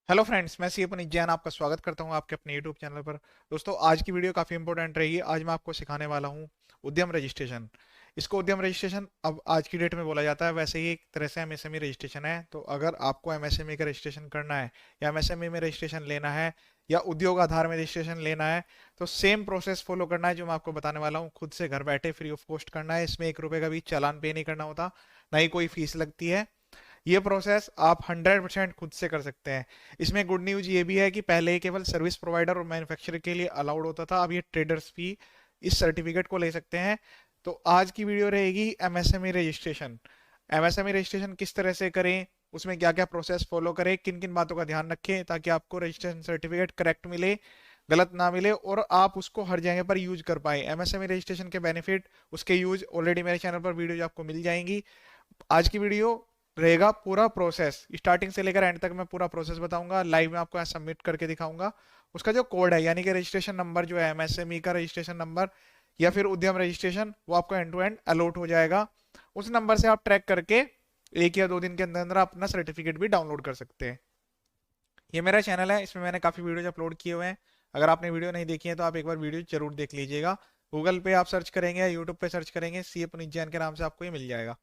Hello friends, मैं सी पुनीत जैन आपका स्वागत करता हूं आपके अपने यूट्यूब चैनल पर। दोस्तों, आज की वीडियो काफ़ी इंपॉर्टेंट रहेगी। आज मैं आपको सिखाने वाला हूं उद्यम रजिस्ट्रेशन। इसको उद्यम रजिस्ट्रेशन अब आज की डेट में बोला जाता है, वैसे ही एक तरह से एमएसएमई रजिस्ट्रेशन है। तो अगर आपको एमएसएमई का रजिस्ट्रेशन करना है या एमएसएमई में रजिस्ट्रेशन लेना है या उद्योग आधार में रजिस्ट्रेशन लेना है, तो सेम प्रोसेस फॉलो करना है जो मैं आपको बताने वाला हूँ। खुद से घर बैठे फ्री ऑफ कॉस्ट करना है। इसमें 1 रुपए का भी चालान पे नहीं करना होता, ना ही कोई फीस लगती है। ये प्रोसेस आप 100% खुद से कर सकते हैं। इसमें गुड न्यूज ये भी है कि पहले ये केवल सर्विस प्रोवाइडर और मैन्युफैक्चरर के लिए अलाउड होता था, अब ये ट्रेडर्स भी इस सर्टिफिकेट को ले सकते हैं। तो आज की वीडियो रहेगी एमएसएमई रजिस्ट्रेशन। एमएसएमई रजिस्ट्रेशन किस तरह से करें, उसमें क्या क्या प्रोसेस फॉलो करें, किन किन बातों का ध्यान रखें ताकि आपको रजिस्ट्रेशन सर्टिफिकेट करेक्ट मिले, गलत ना मिले और आप उसको हर जगह पर यूज कर पाए। एमएसएमई रजिस्ट्रेशन के बेनिफिट, उसके यूज ऑलरेडी मेरे चैनल पर वीडियो आपको मिल जाएंगी। आज की वीडियो रहेगा पूरा प्रोसेस, स्टार्टिंग से लेकर एंड तक मैं पूरा प्रोसेस बताऊंगा। लाइव में आपको सबमिट करके दिखाऊंगा। उसका जो कोड है, यानी कि रजिस्ट्रेशन नंबर जो है, एमएसएमई का रजिस्ट्रेशन नंबर या फिर उद्यम रजिस्ट्रेशन, वो आपको एंड टू एंड अलॉट हो जाएगा। उस नंबर से आप ट्रैक करके 1 या 2 दिन के अंदर अंदर अपना सर्टिफिकेट भी डाउनलोड कर सकते हैं। ये मेरा चैनल है, इसमें मैंने काफ़ी वीडियोज अपलोड किए हुए हैं। अगर आपने वीडियो नहीं देखी है तो आप एक बार वीडियो जरूर देख लीजिएगा। गूगल पे आप सर्च करेंगे या यूट्यूब पे सर्च करेंगे, सी पुनीत जैन के नाम से आपको ये मिल जाएगा।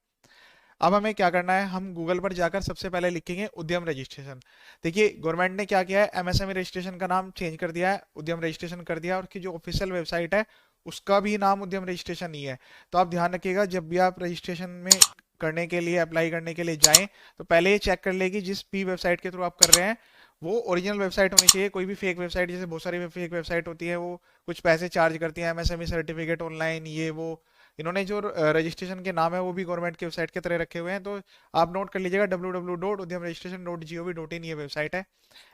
अब हमें क्या करना है, हम गूगल पर जाकर सबसे पहले लिखेंगे उद्यम रजिस्ट्रेशन। देखिए, गवर्नमेंट ने क्या किया है, एमएसएमई रजिस्ट्रेशन का नाम चेंज कर दिया है, उद्यम रजिस्ट्रेशन कर दिया, और उसकी जो ऑफिशियल वेबसाइट है उसका भी नाम उद्यम रजिस्ट्रेशन ही है। तो आप ध्यान रखिएगा, जब भी आप रजिस्ट्रेशन में करने के लिए, अप्लाई करने के लिए जाएं, तो पहले ये चेक कर लेगी जिस भी वेबसाइट के थ्रू आप कर रहे हैं वो ओरिजिनल वेबसाइट होनी चाहिए। कोई भी फेक वेबसाइट, जैसे बहुत सारी फेक वेबसाइट होती है, वो कुछ पैसे चार्ज करती है, एमएसएमई सर्टिफिकेट ऑनलाइन, ये वो। इन्होंने जो रजिस्ट्रेशन के नाम है वो भी गवर्नमेंट की वेबसाइट के तरह रखे हुए हैं। तो आप नोट कर लीजिएगा, www.udyamregistration.gov.in ये वेबसाइट है।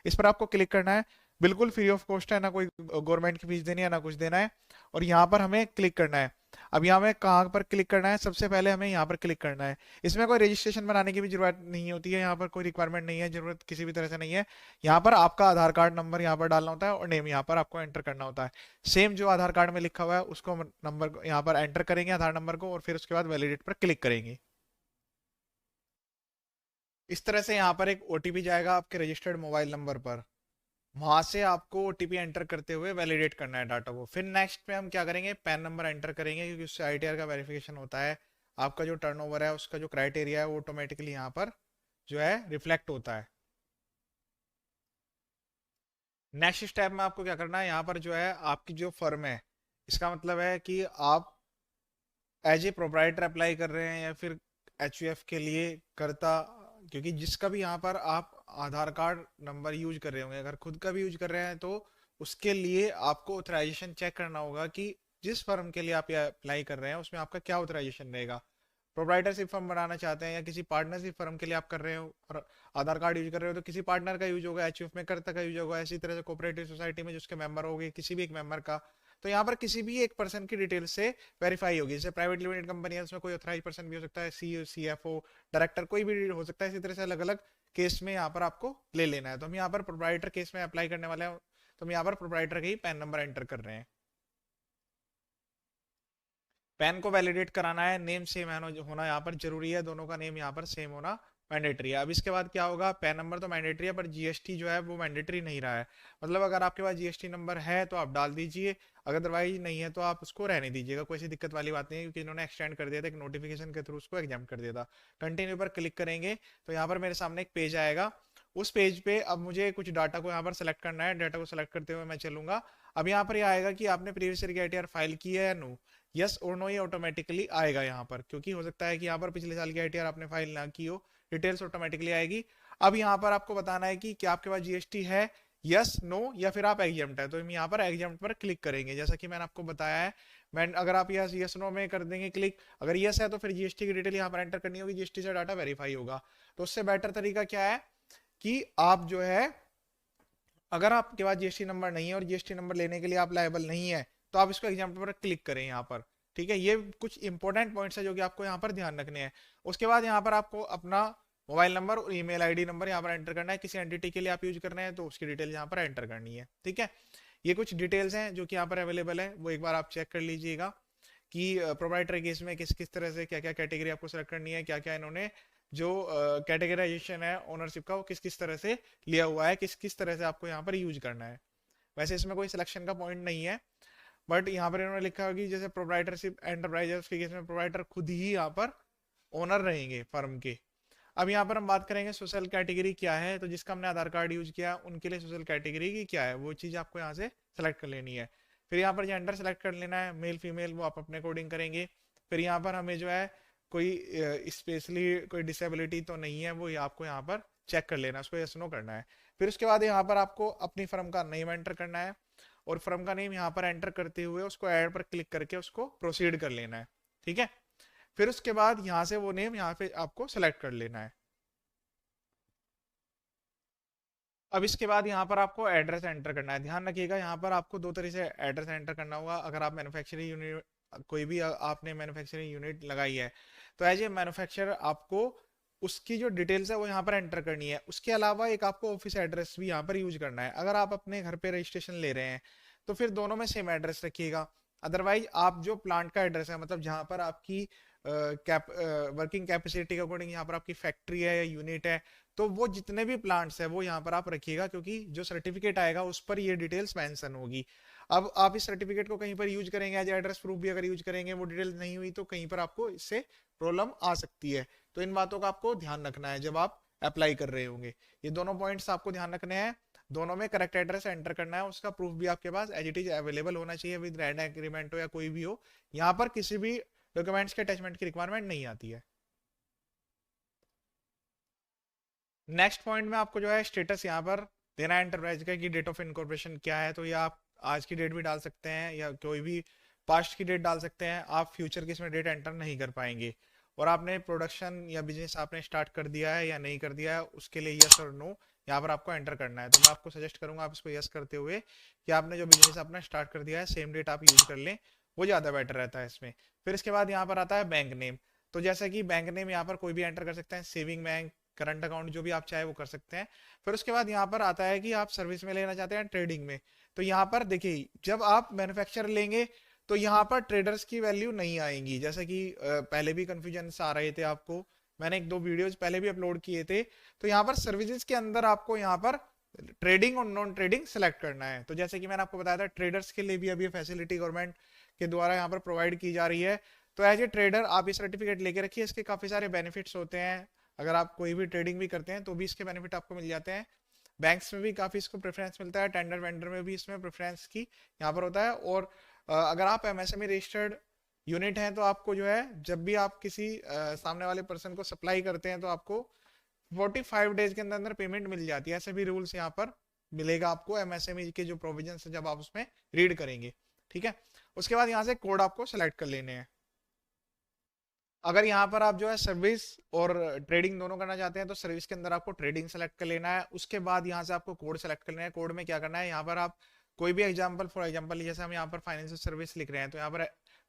इस पर आपको क्लिक करना है। बिल्कुल फ्री ऑफ कॉस्ट है, ना कोई गवर्नमेंट की फीस देनी है ना कुछ देना है। और यहाँ पर हमें क्लिक करना है। अब यहाँ में कहाँ पर क्लिक करना है, सबसे पहले हमें यहाँ पर क्लिक करना है। इसमें कोई रजिस्ट्रेशन बनाने की भी जरूरत नहीं होती है, यहाँ पर कोई रिक्वायरमेंट नहीं है, जरूरत किसी भी तरह से नहीं है। यहाँ पर आपका आधार कार्ड नंबर यहाँ पर डालना होता है और नेम यहाँ पर आपको एंटर करना होता है। सेम जो आधार कार्ड में लिखा हुआ है उसको नंबर यहाँ पर एंटर करेंगे, आधार नंबर को, और फिर उसके बाद वैलिडेट पर क्लिक करेंगे। इस तरह से यहाँ पर एक ओटीपी जाएगा आपके रजिस्टर्ड मोबाइल नंबर पर। वहां से आपको ओटीपी एंटर करते हुए वैलिडेट करना है डाटा को। फिर नेक्स्ट पे हम क्या करेंगे, पैन नंबर एंटर करेंगे, क्योंकि उससे आईटीआर का वेरिफिकेशन होता है। आपका जो टर्नओवर है, उसका जो क्राइटेरिया है, वो ऑटोमेटिकली यहाँ पर जो है रिफ्लेक्ट होता है। नेक्स्ट स्टेप में आपको क्या करना है, यहाँ पर जो है आपकी जो फर्म है, इसका मतलब है कि आप एज ए प्रोप्राइटर अप्लाई कर रहे हैं या फिर एचयूएफ के लिए करता। क्योंकि जिसका भी यहाँ पर आप आधार कार्ड नंबर यूज कर रहे होंगे, अगर खुद का भी यूज कर रहे हैं, तो उसके लिए आपको ऑथराइजेशन चेक करना होगा कि जिस फर्म के लिए आप ये अप्लाई कर रहे हैं उसमें आपका क्या ऑथराइजेशन रहेगा। प्रोप्राइटरशिप फर्म बनाना चाहते हैं या किसी पार्टनरशिप फर्म के लिए आप कर रहे हो और आधार कार्ड यूज कर रहे हो, तो किसी पार्टनर का यूज होगा, एचयूएफ में करता का यूज होगा, इसी तरह से कोऑपरेटिव सोसाइटी में जिसके मेंबर होंगे किसी भी एक मेंबर का। तो यहाँ पर किसी भी एक पर्सन की डिटेल से वेरीफाई होगी। जैसे प्राइवेट लिमिटेड कंपनी है, उसमें कोई ऑथराइज पर्सन भी हो सकता है, सी सीएफओ, डायरेक्टर, कोई भी हो सकता है। इसी तरह से अलग अलग केस में यहाँ पर आपको ले लेना है। तो हम यहाँ पर प्रोप्राइटर केस में अप्लाई करने वाले हैं, तो हम यहाँ पर प्रोप्राइटर का ही पैन नंबर एंटर कर रहे हैं। पैन को वैलिडेट कराना है, नेम सेम होना यहाँ पर जरूरी है, दोनों का नेम यहाँ पर सेम होना मैंडेटरी है। अब इसके बाद क्या होगा, पैन नंबर तो मैंडेटरी है पर जीएसटी जो है वो मैंडेटरी नहीं रहा है। मतलब अगर आपके पास जीएसटी नंबर है तो आप डाल दीजिए, अगर अदरवाइज नहीं है तो आप उसको रहने दीजिएगा। कोई ऐसी दिक्कत वाली बात नहीं है, क्योंकि इन्होंने एक्सटेंड कर दिया था, एक नोटिफिकेशन के थ्रू उसको एग्जाम कर दिया था। कंटिन्यू पर क्लिक करेंगे तो यहाँ पर मेरे सामने एक पेज आएगा। उस पेज पे अब मुझे कुछ डाटा को यहाँ पर सेलेक्ट करना है। डाटा को सेलेक्ट करते हुए मैं चलूंगा। अब यहाँ पर यह आएगा कि आपने प्रीवियस ईयर की आईटीआर फाइल की है या नो। यस और नो ये ऑटोमेटिकली आएगा यहाँ पर, क्योंकि हो सकता है कि यहाँ पर पिछले साल की आईटीआर आपने फाइल ना की हो, डिटेल्स ऑटोमेटिकली आएगी। अब यहाँ पर आपको बताना है कि क्या आपके पास जीएसटी है, यस नो, या फिर आप एग्जाम्प्ट है। तो हम यहाँ पर एग्जाम्प्ट पर क्लिक करेंगे, जैसा कि मैंने आपको बताया है। मैं अगर आप यस यस नो में कर देंगे क्लिक, अगर यस है तो फिर जीएसटी की डिटेल यहाँ पर एंटर करनी होगी, जीएसटी से डाटा वेरीफाई होगा। तो उससे बेटर तरीका क्या है कि आप जो है, अगर आपके पास जीएसटी नंबर नहीं है और जीएसटी नंबर लेने के लिए आप लायबल नहीं है, तो आप इसको एग्जाम्पल पर क्लिक करें यहाँ पर। ठीक है, ये कुछ इंपॉर्टेंट पॉइंट्स है जो कि आपको यहाँ पर ध्यान रखने हैं। उसके बाद यहाँ पर आपको अपना मोबाइल नंबर और ईमेल आईडी नंबर यहाँ पर एंटर करना है। किसी एंटिटी के लिए आप यूज कर रहे हैं तो उसकी डिटेल यहाँ पर एंटर करनी है। ठीक है, ये कुछ डिटेल्स हैं जो कि यहाँ पर अवेलेबल है, वो एक बार आप चेक कर लीजिएगा कि प्रोप्राइटर केस में किस किस तरह से क्या क्या कैटेगरी आपको सेलेक्ट करनी है, क्या क्या इन्होंने जो कैटेगराइजेशन है ओनरशिप का वो किस किस तरह से लिया हुआ है, किस किस तरह से आपको यहाँ पर यूज करना है। वैसे इसमें कोई सिलेक्शन का पॉइंट नहीं है, बट यहाँ पर इन्होंने लिखा है कि जैसे प्रोप्राइटरशिप एंटरप्राइजेस के केस में प्रोप्राइटर खुद ही यहाँ पर ओनर रहेंगे फर्म के। अब यहाँ पर हम बात करेंगे सोशल कैटेगरी क्या है, तो जिसका हमने आधार कार्ड यूज किया उनके लिए सोशल कैटेगरी की क्या है वो चीज़ आपको यहाँ से सेलेक्ट कर लेनी है। फिर यहाँ पर जेंडर सेलेक्ट कर लेना है, मेल फीमेल वो आप अपने अकॉर्डिंग करेंगे। फिर यहाँ पर हमें जो है कोई स्पेशली कोई डिसेबिलिटी तो नहीं है वो आपको यहाँ पर चेक कर लेना है, उसको यस नो करना है। फिर उसके बाद यहाँ पर आपको अपनी फर्म का नेम एंटर करना है, और फर्म का नेम यहाँ पर एंटर करते हुए उसको ऐड पर क्लिक करके उसको प्रोसीड कर लेना है। ठीक है, फिर उसके बाद यहाँ से वो नेम यहाँ पे आपको सेलेक्ट कर लेना है। अब इसके बाद यहाँ पर आपको एड्रेस एंटर करना है। ध्यान रखिएगा यहाँ पर आपको दो तरह से एड्रेस एंटर करना होगा। अगर आप मैन्युफैक्चरिंग यूनिट कोई भी आपने मैन्युफैक्चरिंग यूनिट लगाई है तो एज ए मैन्युफैक्चरर आपको उसकी जो डिटेल्स है वो यहाँ पर एंटर करनी है। उसके अलावा एक आपको ऑफिस एड्रेस भी यहाँ पर यूज करना है। अगर आप अपने घर पे रजिस्ट्रेशन ले रहे हैं तो फिर दोनों में सेम एड्रेस रखिएगा। अदरवाइज आप जो प्लांट का एड्रेस है, मतलब जहाँ पर आपकी वर्किंग कैपेसिटी के अकॉर्डिंग यहाँ पर आपकी फैक्ट्री है या यूनिट है, तो वो जितने भी प्लांट्स है वो यहाँ पर आप रखिएगा, क्योंकि जो सर्टिफिकेट आएगा उस पर ये डिटेल्स मेंशन होगी। अब आप इस सर्टिफिकेट को कहीं पर यूज करेंगे एज एड्रेस प्रूफ भी अगर यूज करेंगे, वो डिटेल्स नहीं हुई तो कहीं पर आपको इससे प्रॉब्लम आ सकती है। तो इन बातों का आपको ध्यान रखना है जब आप अप्लाई कर रहे होंगे। ये दोनों पॉइंट्स आपको ध्यान रखने हैं, दोनों में करेक्ट एड्रेस एंटर करना है, उसका प्रूफ भी आपके पास एज इट इज अवेलेबल होना चाहिए, विद लैंड एग्रीमेंट हो या कोई भी हो। यहाँ पर किसी भी डॉक्यूमेंट्स के अटैचमेंट की रिक्वायरमेंट नहीं आती है। नेक्स्ट पॉइंट में आपको जो है स्टेटस यहाँ पर देना है एंटरप्राइज का, कि डेट ऑफ इनकॉर्पोरेशन क्या है। तो ये आप आज की डेट भी डाल सकते हैं या कोई भी पास्ट की डेट डाल सकते हैं, आप फ्यूचर की इसमें डेट एंटर नहीं कर पाएंगे। और आपने प्रोडक्शन या बिजनेस आपने स्टार्ट कर दिया है या नहीं कर दिया है, उसके लिए यस और नो यहाँ पर आपको एंटर करना है। तो मैं आपको सजेस्ट करूंगा आप इसको यस करते हुए कि आपने जो बिजनेस अपना स्टार्ट कर दिया है सेम डेट आप यूज कर लें, वो ज़्यादा बेटर रहता है इसमें। फिर इसके बाद यहाँ पर आता है बैंक नेम। तो जैसा कि बैंक नेम यहाँ पर कोई भी एंटर कर सकते हैं, सेविंग बैंक, करंट अकाउंट, जो भी आप चाहे वो कर सकते हैं। फिर उसके बाद यहाँ पर आता है कि आप सर्विस में लेना चाहते हैं ट्रेडिंग में। तो यहाँ पर देखिए जब आप मैन्युफैक्चर लेंगे तो यहाँ पर ट्रेडर्स की वैल्यू नहीं आएंगी, जैसे कि पहले भी कंफ्यूजन आ रहे थे आपको, मैंने एक दो वीडियोज पहले भी अपलोड किए थे। तो यहाँ पर सर्विसेज के अंदर आपको यहाँ पर ट्रेडिंग और नॉन ट्रेडिंग सेलेक्ट करना है। तो जैसे कि मैंने आपको बताया था ट्रेडर्स के लिए भी अभी फैसिलिटी गवर्नमेंट के द्वारा यहाँ पर प्रोवाइड की जा रही है। तो एज ए ट्रेडर आप ये सर्टिफिकेट लेके रखिए, इसके काफी सारे बेनिफिट्स होते हैं। अगर आप कोई भी ट्रेडिंग भी करते हैं तो भी इसके बेनिफिट आपको मिल जाते हैं। बैंक्स में भी काफी इसको प्रेफरेंस मिलता है, टेंडर वेंडर में भी इसमें प्रेफरेंस की यहाँ पर होता है। और अगर आप एमएसएमई रजिस्टर्ड यूनिट हैं तो आपको जो है जब भी आप किसी सामने वाले पर्सन को सप्लाई करते हैं तो आपको 45 डेज के अंदर अंदर पेमेंट मिल जाती है। ऐसे भी रूल्स यहाँ पर मिलेगा आपको एमएसएमई के जो प्रोविजन है जब आप उसमें रीड करेंगे। ठीक है, उसके बाद यहाँ से कोड आपको सेलेक्ट कर लेने हैं। अगर यहाँ पर आप जो है सर्विस और ट्रेडिंग दोनों करना चाहते हैं तो सर्विस के अंदर आपको ट्रेडिंग सेलेक्ट कर लेना है। उसके बाद यहाँ से आपको कोड सेलेक्ट कर लेना है। कोड में क्या करना है, यहाँ पर आप कोई भी एग्जांपल, फॉर एग्जांपल जैसे हम यहाँ पर फाइनेंशियल सर्विस लिख रहे हैं तो यहाँ पर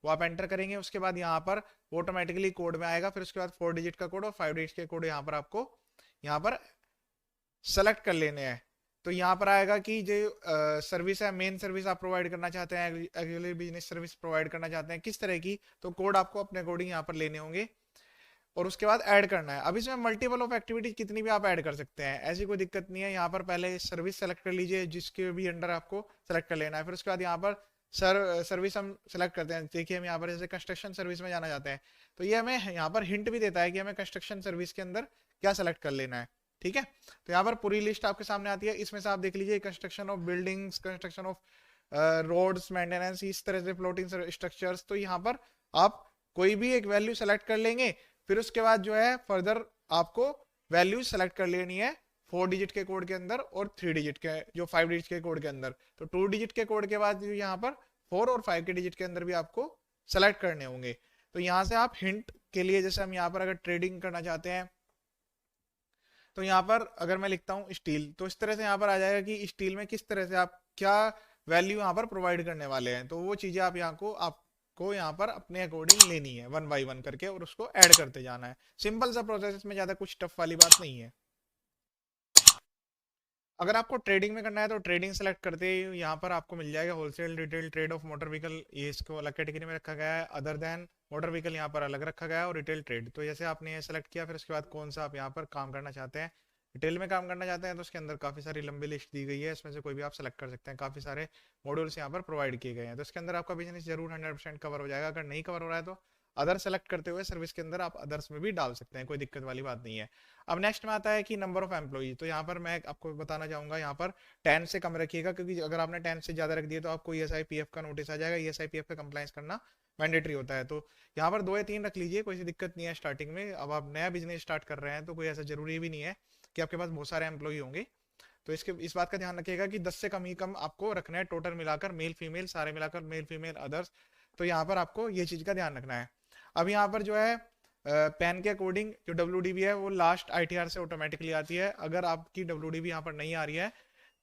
वो आप एंटर करेंगे। उसके बाद यहाँ पर ऑटोमेटिकली कोड में आएगा, फिर उसके बाद 4 डिजिट का कोड और 5 डिजिट के कोड यहाँ पर आपको यहाँ पर सेलेक्ट कर लेने हैं। तो यहाँ पर आएगा कि जो सर्विस है, मेन सर्विस आप प्रोवाइड करना चाहते हैं, एक्चुअली बिजनेस सर्विस प्रोवाइड करना चाहते हैं, किस तरह की, तो कोड आपको अपने अकॉर्डिंग यहाँ पर लेने होंगे और उसके बाद ऐड करना है। अब इसमें मल्टीपल ऑफ एक्टिविटीज कितनी भी आप ऐड कर सकते हैं, ऐसी कोई दिक्कत नहीं है। यहाँ पर पहले सर्विस सेलेक्ट कर लीजिए जिसके भी अंडर आपको सेलेक्ट कर लेना है। फिर उसके बाद यहाँ पर सर्विस हम सेलेक्ट करते हैं। देखिए हम यहाँ पर जैसे कंस्ट्रक्शन सर्विस में जाना चाहते हैं तो ये हमें यहाँ पर हिंट भी देता है कि हमें कंस्ट्रक्शन सर्विस के अंदर क्या सेलेक्ट कर लेना है। ठीक है, तो यहाँ पर पूरी लिस्ट आपके सामने आती है, इसमें से आप देख लीजिए construction of buildings, construction of roads maintenance, इस तरह से फ्लोटिंग स्ट्रक्चर्स। तो यहाँ पर आप कोई भी एक वैल्यू सेलेक्ट कर लेंगे, फिर उसके बाद जो है फर्दर आपको वैल्यू सेलेक्ट कर लेनी है 4 डिजिट के कोड के अंदर और 3 डिजिट के जो 5 डिजिट के कोड के अंदर। तो 2 डिजिट के कोड के बाद यहाँ पर 4 और 5 के डिजिट के अंदर भी आपको सेलेक्ट करने होंगे। तो यहाँ से आप हिंट के लिए, जैसे हम यहाँ पर अगर ट्रेडिंग करना चाहते हैं तो यहाँ पर अगर मैं लिखता हूँ स्टील, तो इस तरह से यहाँ पर आ जाएगा कि स्टील में किस तरह से आप क्या वैल्यू यहाँ पर प्रोवाइड करने वाले हैं। तो वो चीजें आप यहाँ को आपको यहाँ पर अपने अकॉर्डिंग लेनी है 1 बाय 1 करके और उसको ऐड करते जाना है। सिंपल सा प्रोसेस, में ज्यादा कुछ टफ वाली बात नहीं है। अगर आपको ट्रेडिंग में करना है तो ट्रेडिंग सेलेक्ट करते ही यहाँ पर आपको मिल जाएगा wholesale retail trade off motor vehicle, ये इसको अलग कैटेगरी में रखा गया है। अदर देन मोटर व्हीकल यहाँ पर अलग रखा गया है, और रिटेल ट्रेड। तो जैसे आपने ये सेलेक्ट किया, फिर उसके बाद कौन सा आप यहाँ पर काम करना चाहते हैं। रिटेल में काम करना चाहते हैं तो उसके अंदर काफी सारी लंबी लिस्ट दी गई है, इसमें से कोई भी आप सेलेक्ट कर सकते हैं। काफी सारे मॉड्यूल्स यहाँ पर प्रोवाइड किए गए हैं, तो इसके अंदर आपका बिजनेस जरूर 100% कवर हो जाएगा। अगर नहीं कवर हो रहा है तो अदर सेलेक्ट करते हुए सर्विस के अंदर आप अदर्स में भी डाल सकते हैं, कोई दिक्कत वाली बात नहीं है। अब नेक्स्ट में आता है कि नंबर ऑफ एम्प्लॉई। तो यहाँ पर मैं आपको बताना चाहूंगा, यहाँ पर 10 से कम रखिएगा, क्योंकि अगर आपने 10 से ज्यादा रख दिया तो आपको ईएसआई पीएफ का नोटिस आ जाएगा। ईएसआई पीएफ का कंप्लायंस करना मैंडेटरी होता है। तो यहाँ पर 2 या 3 रख लीजिए, कोई सी दिक्कत नहीं है स्टार्टिंग में। अब आप नया बिजनेस स्टार्ट कर रहे हैं तो कोई ऐसा जरूरी भी नहीं है कि आपके पास बहुत सारे एम्प्लॉई होंगे। तो इस बात का ध्यान रखिएगा कि 10 से कम ही कम आपको रखना है, टोटल मिलाकर मेल फीमेल सारे मिलाकर, मेल फीमेल अदर्स। तो यहाँ पर आपको ये चीज का ध्यान रखना है। अब यहाँ पर जो है पैन के अकॉर्डिंग जो WDB है वो लास्ट ITR से ऑटोमेटिकली आती है। अगर आपकी WDB यहाँ पर नहीं आ रही है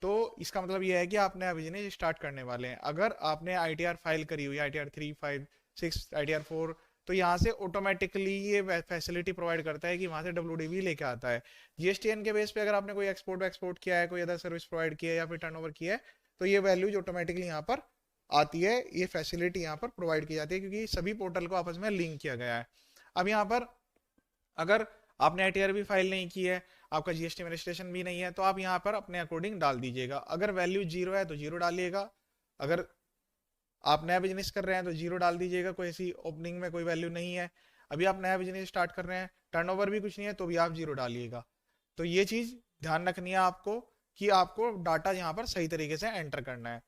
तो इसका मतलब ये है कि आप नया बिजनेस स्टार्ट करने वाले हैं। अगर आपने ITR फाइल करी हुई है, ITR 3, 5, 6, ITR 4, तो यहाँ से ऑटोमेटिकली ये फैसिलिटी प्रोवाइड करता है कि वहां से WDB लेके आता है। GSTN के बेस पे अगर आपने कोई एक्सपोर्ट किया है, कोई अदर सर्विस प्रोवाइड किया है या फिर टर्नओवर किया है, तो ये वैल्यूज ऑटोमेटिकली यहाँ पर आती है। ये फैसिलिटी यहाँ पर प्रोवाइड की जाती है क्योंकि सभी पोर्टल को आपस में लिंक किया गया है। अब यहाँ पर अगर आपने ITR भी फाइल नहीं की है, आपका GST में रजिस्ट्रेशन भी नहीं है, तो आप यहाँ पर अपने अकॉर्डिंग डाल दीजिएगा। अगर वैल्यू 0 है तो 0 डालिएगा। अगर आप नया बिजनेस कर रहे हैं तो 0 डाल दीजिएगा, कोई ऐसी ओपनिंग में कोई वैल्यू नहीं है। अभी आप नया बिजनेस स्टार्ट कर रहे हैं, टर्नओवर भी कुछ नहीं है, तो भी आप 0 डालिएगा। तो ये चीज ध्यान रखनी है आपको कि आपको डाटा यहाँ पर सही तरीके से एंटर करना है।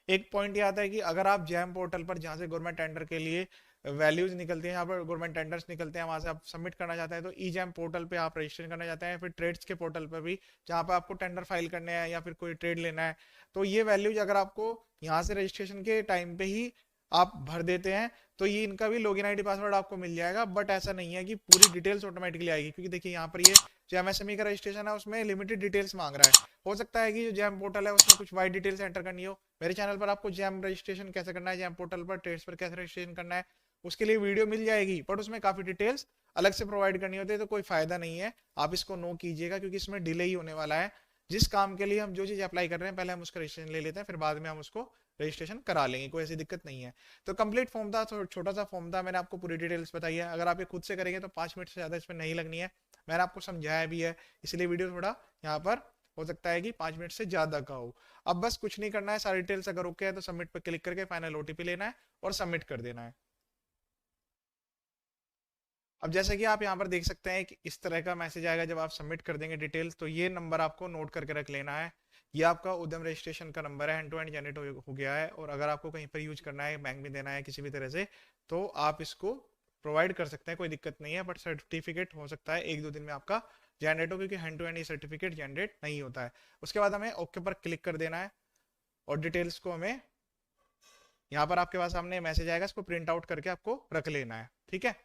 एक पॉइंट ये आता है कि अगर आप जैम पोर्टल पर, जहाँ से गवर्नमेंट टेंडर के लिए वैल्यूज निकलती हैं, यहाँ पर गवर्नमेंट टेंडर्स निकलते हैं, वहां से आप सबमिट करना चाहते हैं, तो ई जैम पोर्टल पे आप रजिस्ट्रेशन करना चाहते हैं, फिर ट्रेड्स के पोर्टल पर भी जहाँ पे आपको टेंडर फाइल करने हैं या फिर कोई ट्रेड लेना है, तो ये वैल्यूज अगर आपको यहाँ से रजिस्ट्रेशन के टाइम पे ही आप भर देते हैं तो ये इनका भी लॉगिन आईडी पासवर्ड आपको मिल जाएगा। बट ऐसा नहीं है कि पूरी डिटेल्स ऑटोमेटिकली आएगी, क्योंकि देखिए यहाँ पर ये जो MSME का रजिस्ट्रेशन है उसमें लिमिटेड डिटेल्स मांग रहा है। हो सकता है कि जो जैम पोर्टल है उसमें कुछ वाइड डिटेल्स एंटर करनी हो। मेरे चैनल पर आपको जैम रजिस्ट्रेशन कैसे करना है, जैम पोर्टल पर ट्रेड्स पर कैसे रजिस्ट्रेशन करना है, उसके लिए वीडियो मिल जाएगी, बट उसमें काफी डिटेल्स अलग से प्रोवाइड करनी होती है, तो कोई फायदा नहीं है। आप इसको नो कीजिएगा क्योंकि इसमें डिले ही होने वाला है। जिस काम के लिए हम जो चीज अप्लाई कर रहे हैं, पहले हम उसका रजिस्ट्रेशन ले लेते हैं, फिर बाद में हम उसको रजिस्ट्रेशन करा लेंगे, कोई ऐसी दिक्कत नहीं है। तो कंप्लीट फॉर्म था, छोटा सा फॉर्म था, मैंने आपको पूरी डिटेल्स बताई है। अगर आप ये खुद से करेंगे तो 5 मिनट से ज्यादा इसमें नहीं लगनी है, मैंने आपको समझाया भी है, इसलिए वीडियो थोड़ा यहाँ पर हो सकता है कि 5 मिनट से ज्यादा का हो। अब बस कुछ नहीं करना है, सारी डिटेल्स अगर ओके है तो सबमिट पर क्लिक करके फाइनल OTP लेना है और सबमिट कर देना है। अब जैसे कि आप यहाँ पर देख सकते हैं कि इस तरह का मैसेज आएगा जब आप सबमिट कर देंगे डिटेल्स। तो ये नंबर आपको नोट करके रख लेना है, ये आपका उद्यम रजिस्ट्रेशन का नंबर है, एंड टू एंड जनरेट हो गया है। और अगर आपको कहीं पर यूज करना है, बैंक में देना है किसी भी तरह से, तो आप इसको प्रोवाइड कर सकते हैं, कोई दिक्कत नहीं है। बट सर्टिफिकेट हो सकता है 1-2 दिन में आपका जनरेट हो, क्योंकि हैंड टू हैंड ये सर्टिफिकेट जनरेट नहीं होता है। उसके बाद हमें ओके पर क्लिक कर देना है और डिटेल्स को हमें यहाँ पर आपके पास सामने मैसेज आएगा, इसको प्रिंट आउट करके आपको रख लेना है, ठीक है।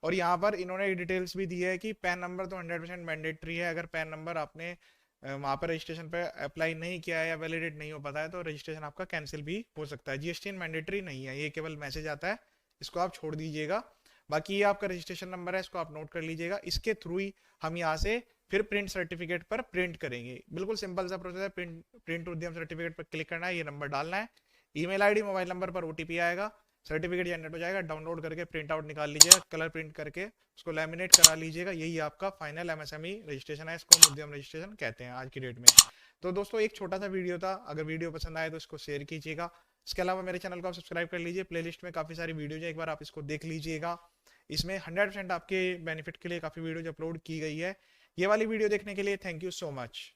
और यहाँ पर इन्होंने डिटेल्स भी दी है कि पैन नंबर तो 100% मैंडेटरी है। अगर पैन नंबर आपने वहाँ पर रजिस्ट्रेशन पे अप्लाई नहीं किया है या वैलिडेट नहीं हो पाता है तो रजिस्ट्रेशन आपका कैंसिल भी हो सकता है। GSTN मैंडेटरी नहीं है, ये केवल मैसेज आता है, इसको आप छोड़ दीजिएगा। बाकी ये आपका रजिस्ट्रेशन नंबर है, इसको आप नोट कर लीजिएगा। इसके थ्रू ही हम यहाँ से फिर प्रिंट सर्टिफिकेट पर प्रिंट करेंगे। बिल्कुल सिंपल सा प्रोसेस है। प्रिंट उद्यम सर्टिफिकेट पर क्लिक करना है, ये नंबर डालना है, ईमेल आईडी मोबाइल नंबर पर OTP आएगा, सर्टिफिकेट जनरेट हो जाएगा। डाउनलोड करके प्रिंट आउट निकाल लीजिएगा, कलर प्रिंट करके उसको लैमिनेट करा लीजिएगा। यही आपका फाइनल MSME रजिस्ट्रेशन है, इसको उद्यम रजिस्ट्रेशन कहते हैं आज की डेट में। तो दोस्तों एक छोटा सा वीडियो था, अगर वीडियो पसंद आए तो इसको शेयर कीजिएगा। इसके अलावा मेरे चैनल को आप सब्सक्राइब कर लीजिए, प्लेलिस्ट में काफी सारी वीडियो है, एक बार आप इसको देख लीजिएगा। इसमें 100% आपके बेनिफिट के लिए काफी वीडियो अपलोड की गई है। ये वाली वीडियो देखने के लिए थैंक यू सो मच।